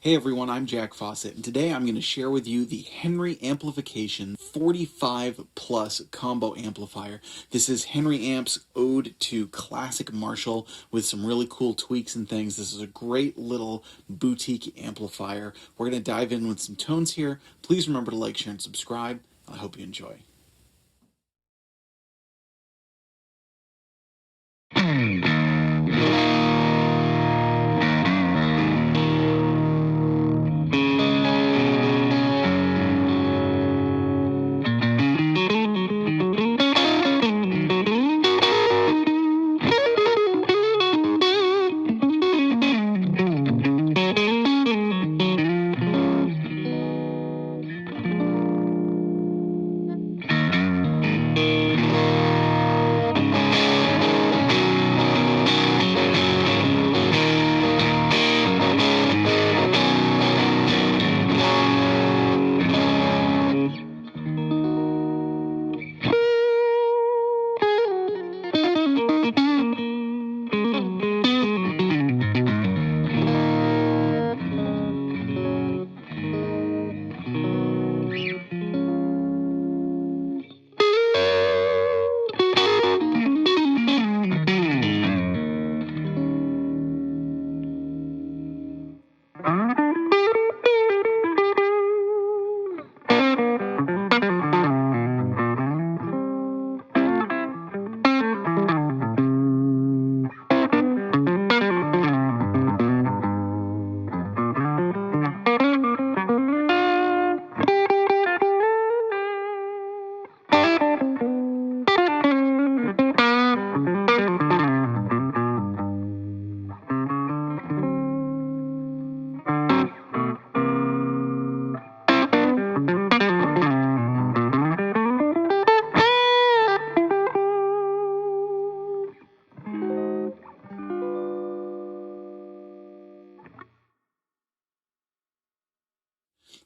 Hey everyone, I'm Jack Fossett, and today I'm going to share with you the Henry Amplification 45 Plus combo amplifier. This is Henry Amp's ode to classic Marshall with some really cool tweaks and things. This is a great little boutique amplifier. We're going to dive in with some tones here. Please remember to like, share, and subscribe. I hope you enjoy.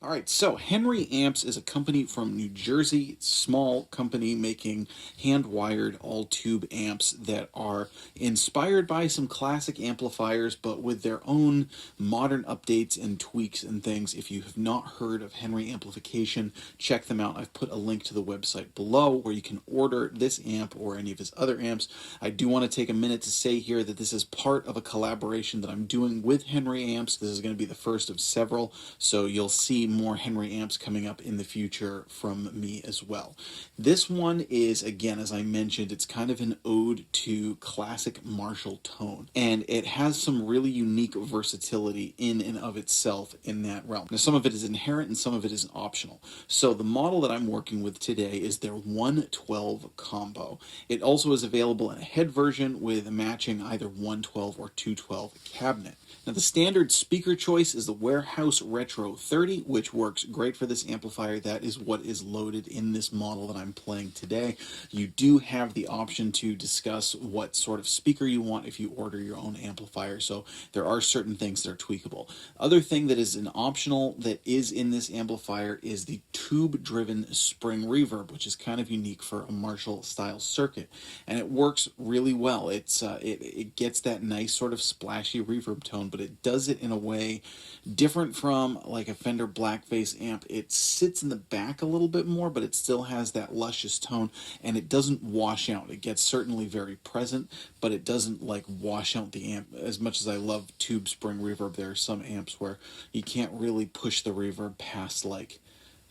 All right, so Henry Amps is a company from New Jersey, small company making hand-wired all-tube amps that are inspired by some classic amplifiers, but with their own modern updates and tweaks and things. If you have not heard of Henry Amplification, check them out. I've put a link to the website below where you can order this amp or any of his other amps. I do want to take a minute to say here that this is part of a collaboration that I'm doing with Henry Amps. This is going to be the first of several, so you'll see more Henry Amps coming up in the future from me as well. This one is, again, as I mentioned, it's kind of an ode to classic Marshall tone, and it has some really unique versatility in and of itself in that realm. Now, some of it is inherent and some of it is optional. So the model that I'm working with today is their 112 combo. It also is available in a head version with a matching either 112 or 212 cabinet. Now, the standard speaker choice is the Warehouse Retro 30, which works great for this amplifier. That is what is loaded in this model that I'm playing today. You do have the option to discuss what sort of speaker you want if you order your own amplifier, so there are certain things that are tweakable. Other thing that is an optional that is in this amplifier is the tube-driven spring reverb, which is kind of unique for a Marshall-style circuit, and it works really well. It gets that nice sort of splashy reverb tone, but it does it in a way different from like a Fender Blackface amp. It sits in the back a little bit more, but it still has that luscious tone, and it doesn't wash out. It gets certainly very present, but it doesn't like wash out the amp. As much as I love tube spring reverb, there are some amps where you can't really push the reverb past like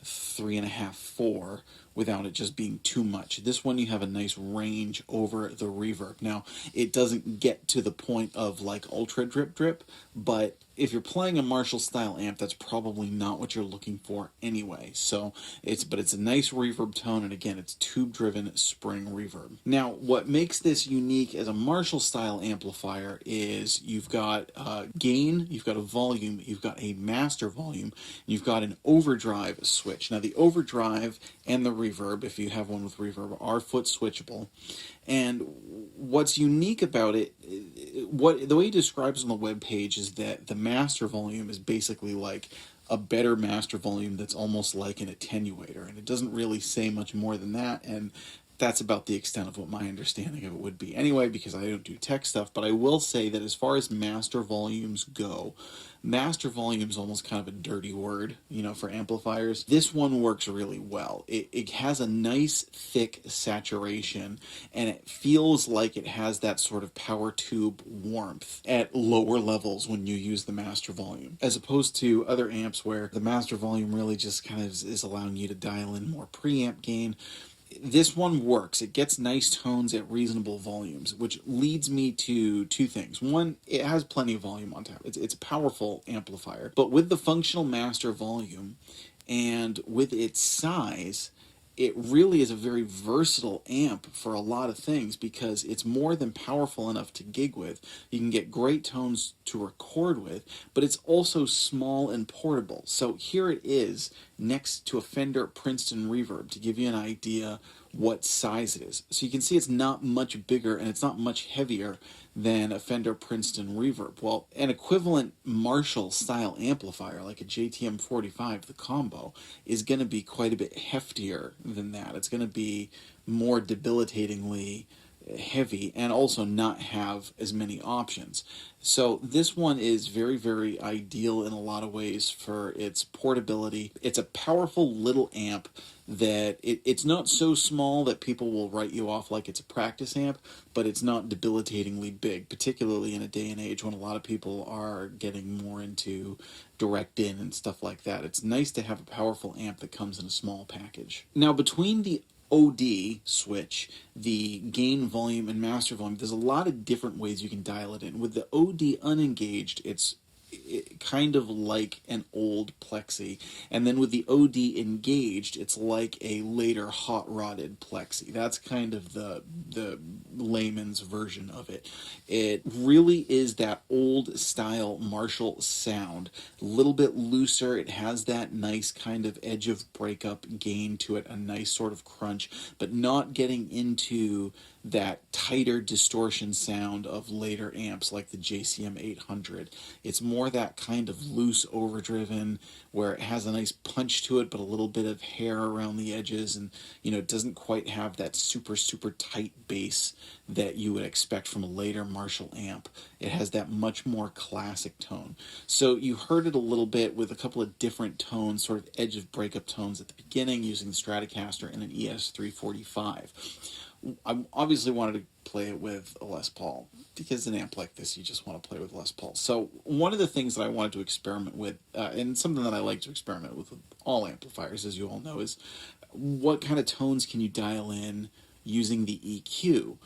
3.5, 4 without it just being too much. This one you have a nice range over the reverb. Now, it doesn't get to the point of like ultra drip drip, but if you're playing a Marshall style amp, that's probably not what you're looking for anyway. So it's a nice reverb tone, and again, it's tube driven spring reverb. Now, what makes this unique as a Marshall style amplifier is you've got gain, you've got a volume, you've got a master volume, you've got an overdrive switch. Now, the overdrive and the reverb, if you have one with reverb, are foot switchable. And what's unique about it, the way he describes on the webpage is that the master volume is basically like a better master volume that's almost like an attenuator, and it doesn't really say much more than that. And that's about the extent of what my understanding of it would be anyway, because I don't do tech stuff. But I will say that as far as master volumes go, master volume is almost kind of a dirty word, for amplifiers. This one works really well. It has a nice thick saturation, and it feels like it has that sort of power tube warmth at lower levels when you use the master volume, as opposed to other amps where the master volume really just kind of is allowing you to dial in more preamp gain. This one works. It gets nice tones at reasonable volumes, which leads me to two things. One, it has plenty of volume on tap. It's a powerful amplifier, but with the functional master volume and with its size, it really is a very versatile amp for a lot of things, because it's more than powerful enough to gig with. You can get great tones to record with, but it's also small and portable. So here it is next to a Fender Princeton Reverb to give you an idea what size it is. So you can see it's not much bigger and it's not much heavier than a Fender Princeton Reverb. Well, an equivalent Marshall style amplifier like a JTM 45, the combo, is going to be quite a bit heftier than that. It's going to be more debilitatingly heavy and also not have as many options. So this one is very, very ideal in a lot of ways for its portability. It's a powerful little amp that it's not so small that people will write you off like it's a practice amp, but it's not debilitatingly big, particularly in a day and age when a lot of people are getting more into direct in and stuff like that. It's nice to have a powerful amp that comes in a small package. Now, between the OD switch, the gain volume and master volume, there's a lot of different ways you can dial it in. With the OD unengaged, it's kind of like an old Plexi, and then with the OD engaged, it's like a later hot rodded Plexi. That's kind of the layman's version of it. It really is that old style Marshall sound, a little bit looser. It has that nice kind of edge of breakup gain to it, a nice sort of crunch, but not getting into that tighter distortion sound of later amps like the JCM 800. It's more that kind of loose overdriven where it has a nice punch to it but a little bit of hair around the edges, and it doesn't quite have that super tight bass that you would expect from a later Marshall amp. It has that much more classic tone. So you heard it a little bit with a couple of different tones, sort of edge of breakup tones at the beginning using the Stratocaster and an ES345. I obviously wanted to play it with a Les Paul, because an amp like this, you just want to play with Les Paul. So one of the things that I wanted to experiment with, and something that I like to experiment with all amplifiers, as you all know, is what kind of tones can you dial in using the EQ?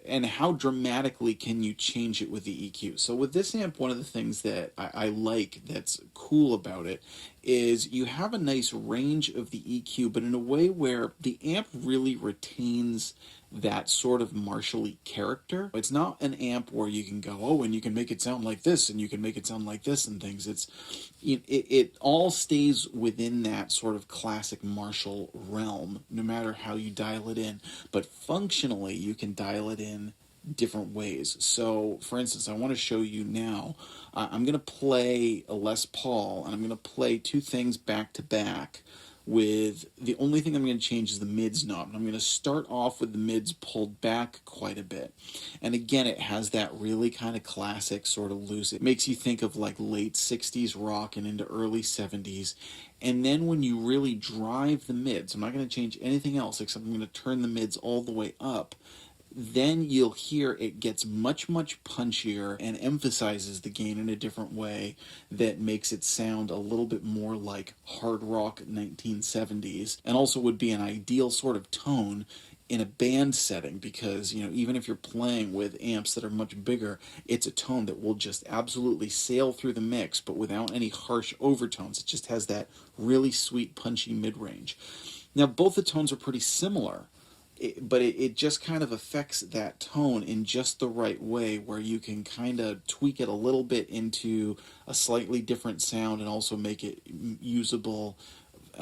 And how dramatically can you change it with the EQ? So with this amp, one of the things that I like that's cool about it is you have a nice range of the EQ, but in a way where the amp really retains that sort of Marshall-y character. It's not an amp where you can go, oh, and you can make it sound like this, and you can make it sound like this, and things. It all stays within that sort of classic Marshall realm, no matter how you dial it in. But functionally, you can dial it in different ways. So, for instance, I want to show you now. I'm going to play a Les Paul, and I'm going to play two things back to back. With the only thing I'm going to change is the mids knob. I'm going to start off with the mids pulled back quite a bit. And again, it has that really kind of classic sort of loose. It makes you think of like late 60s rock and into early 70s. And then when you really drive the mids, I'm not going to change anything else except I'm going to turn the mids all the way up. Then you'll hear it gets much punchier and emphasizes the gain in a different way that makes it sound a little bit more like hard rock 1970s, and also would be an ideal sort of tone in a band setting, because even if you're playing with amps that are much bigger, it's a tone that will just absolutely sail through the mix but without any harsh overtones. It just has that really sweet punchy mid-range. Now both the tones are pretty similar, but it just kind of affects that tone in just the right way where you can kind of tweak it a little bit into a slightly different sound and also make it usable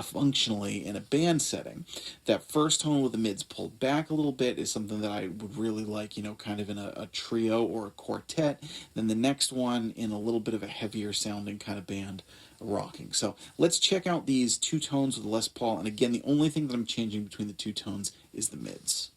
functionally in a band setting. That first tone with the mids pulled back a little bit is something that I would really like, kind of in a trio or a quartet. Then the next one in a little bit of a heavier sounding kind of band rocking. So let's check out these two tones with Les Paul. And again, the only thing that I'm changing between the two tones is the mids.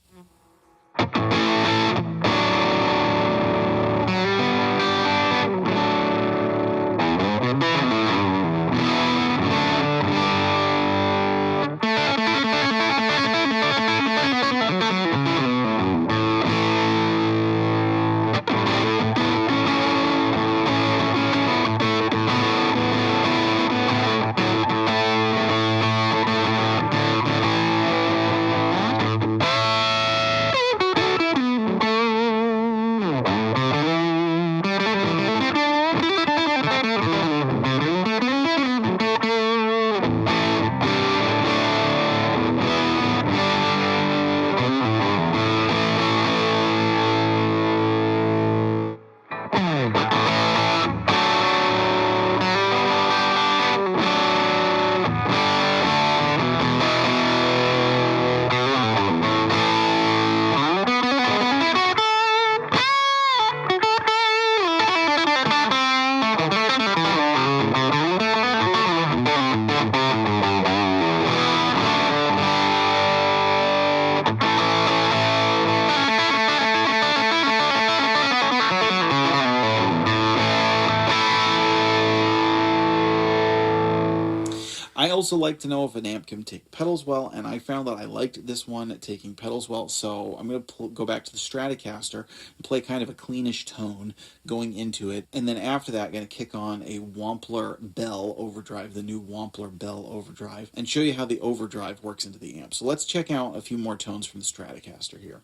I also like to know if an amp can take pedals well, and I found that I liked this one taking pedals well, so I'm going to go back to the Stratocaster and play kind of a cleanish tone going into it, and then after that, I'm going to kick on a Wampler Bell overdrive, the new Wampler Bell overdrive, and show you how the overdrive works into the amp. So let's check out a few more tones from the Stratocaster here.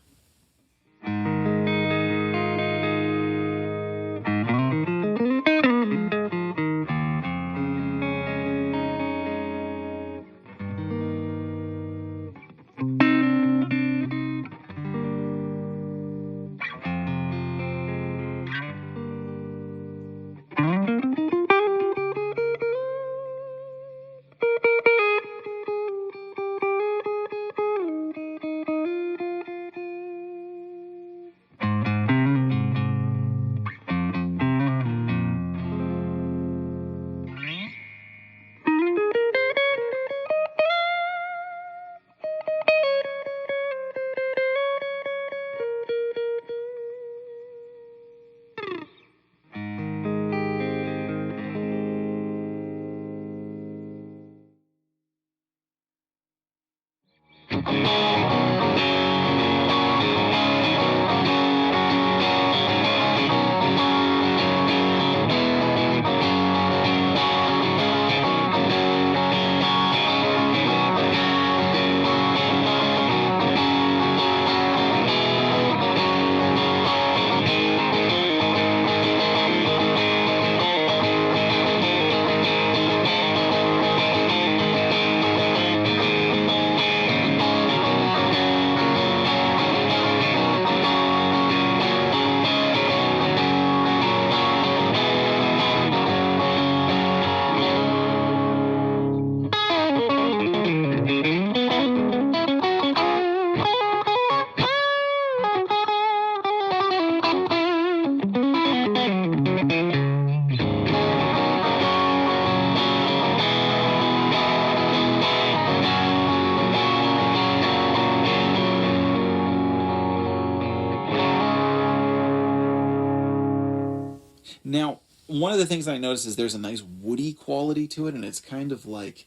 Now, one of the things I noticed is there's a nice woody quality to it, and it's kind of like,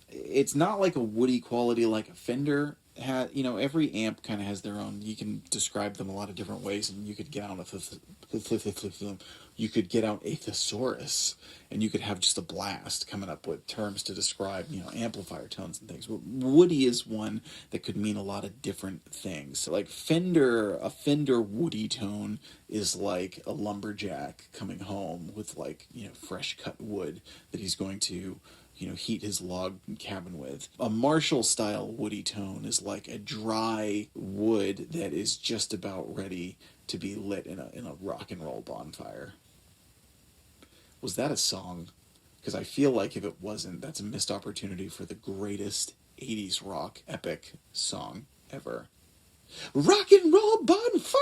it's not like a woody quality like a Fender has. Every amp kind of has their own. You can describe them a lot of different ways, and you could get out you could get out a thesaurus, and you could have just a blast coming up with terms to describe, amplifier tones and things. But woody is one that could mean a lot of different things. So like a Fender woody tone is like a lumberjack coming home with fresh cut wood that he's going to heat his log cabin with. A Marshall style woody tone is like a dry wood that is just about ready to be lit in a rock and roll bonfire. Was that a song? because I feel like if it wasn't, that's a missed opportunity for the greatest 80s rock epic song ever. Rock and roll bonfire!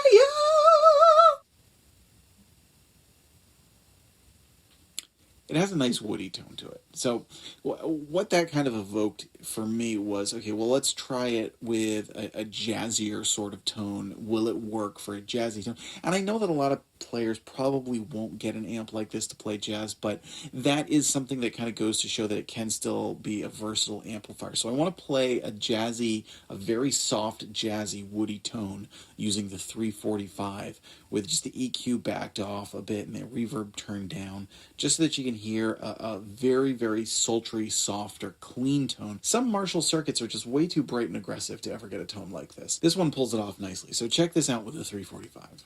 It has a nice woody tone to it. So, what that kind of evoked for me was, okay, well, let's try it with a jazzier sort of tone. Will it work for a jazzy tone? And I know that a lot of players probably won't get an amp like this to play jazz, but that is something that kind of goes to show that it can still be a versatile amplifier. So I want to play a very soft, jazzy, woody tone using the 345 with just the EQ backed off a bit and the reverb turned down, just so that you can hear a very, very sultry, softer, clean tone. Some Marshall circuits are just way too bright and aggressive to ever get a tone like this. This one pulls it off nicely, so check this out with the 345.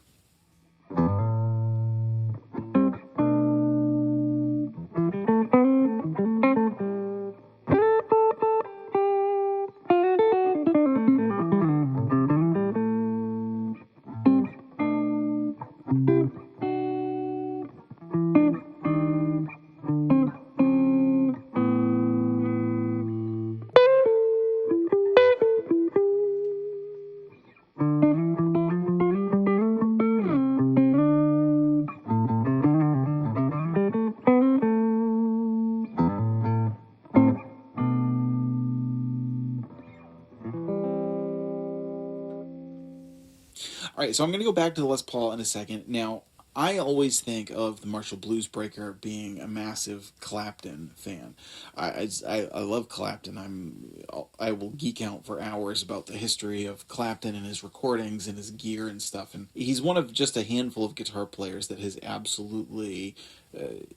All right, so I'm going to go back to the Les Paul in a second. Now, I always think of the Marshall Bluesbreaker being a massive Clapton fan. I love Clapton. I will geek out for hours about the history of Clapton and his recordings and his gear and stuff. And he's one of just a handful of guitar players that has absolutely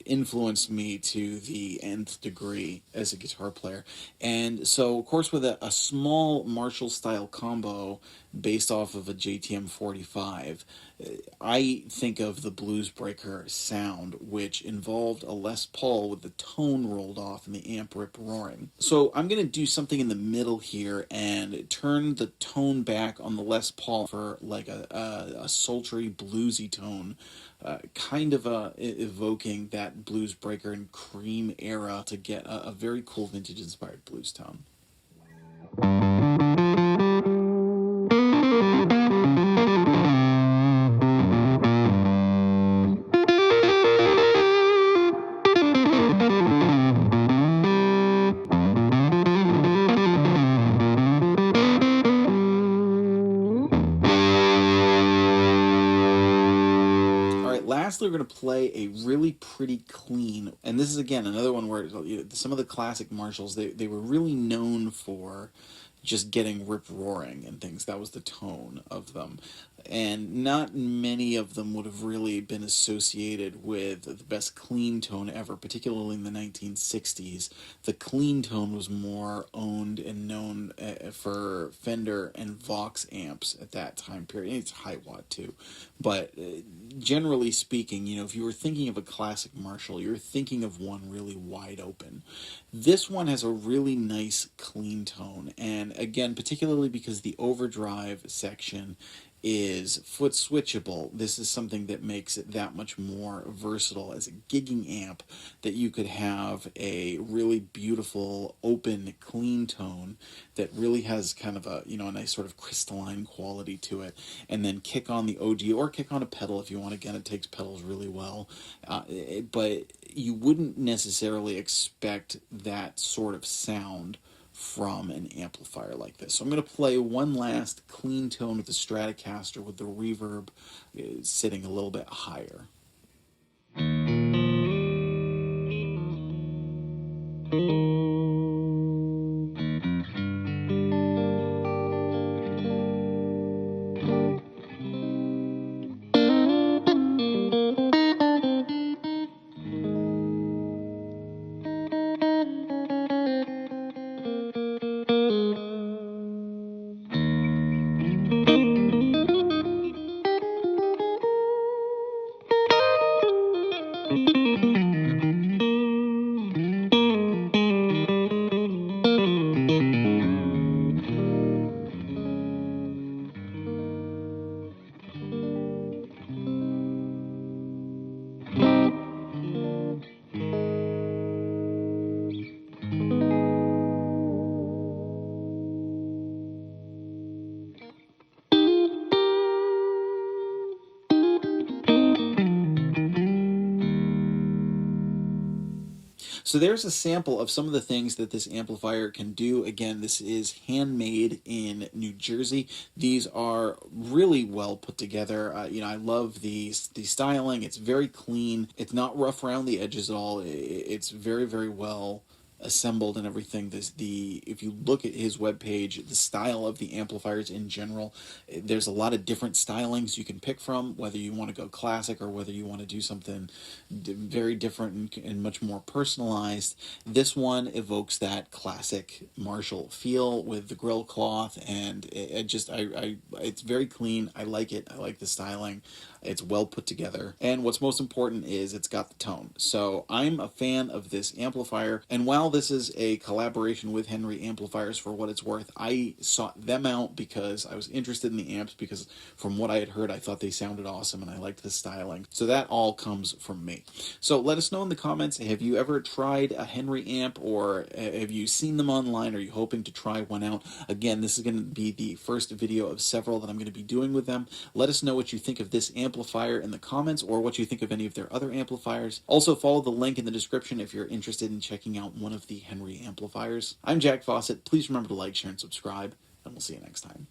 influenced me to the nth degree as a guitar player. And so, of course, with a small Marshall style combo based off of a JTM 45, I think of the Bluesbreaker sound, which involved a Les Paul with the tone rolled off and the amp rip roaring. So I'm going to do something in the middle here and turn the tone back on the Les Paul for like a sultry, bluesy tone, kind of evoking that Bluesbreaker and Cream era to get a very cool vintage-inspired blues tone. Lastly, we're going to play a really pretty clean, and this is again another one where some of the classic Marshalls, they were really known for just getting rip roaring and things. That was the tone of them. And not many of them would have really been associated with the best clean tone ever, particularly in the 1960s. The clean tone was more owned and known for Fender and Vox amps at that time period. It's high watt too. But generally speaking, if you were thinking of a classic Marshall, you're thinking of one really wide open. This one has a really nice clean tone, and again, particularly because the overdrive section is foot switchable, this is something that makes it that much more versatile as a gigging amp, that you could have a really beautiful open clean tone that really has kind of a nice sort of crystalline quality to it, and then kick on the OG or kick on a pedal if you want. Again, it takes pedals really well, but you wouldn't necessarily expect that sort of sound from an amplifier like this. So I'm going to play one last clean tone with the Stratocaster with the reverb sitting a little bit higher. So there's a sample of some of the things that this amplifier can do. Again, this is handmade in New Jersey. These are really well put together. I love the styling. It's very clean. It's not rough around the edges at all. It's very, very well assembled and everything. If you look at his webpage, the style of the amplifiers in general, there's a lot of different stylings you can pick from, whether you want to go classic or whether you want to do something very different and much more personalized. This one evokes that classic Marshall feel with the grill cloth, and it's very clean. I like it. I like the styling. It's well put together, and what's most important is it's got the tone. So I'm a fan of this amplifier, and while this is a collaboration with Henry Amplifiers, for what it's worth, I sought them out because I was interested in the amps, because from what I had heard, I thought they sounded awesome and I liked the styling. So that all comes from me. So let us know in the comments, have you ever tried a Henry amp, or have you seen them online? Are you hoping to try one out? Again, this is going to be the first video of several that I'm going to be doing with them. Let us know what you think of this amplifier in the comments, or what you think of any of their other amplifiers. Also, follow the link in the description if you're interested in checking out one of the Henry amplifiers. I'm Jack Fossett. Please remember to like, share, and subscribe, and we'll see you next time.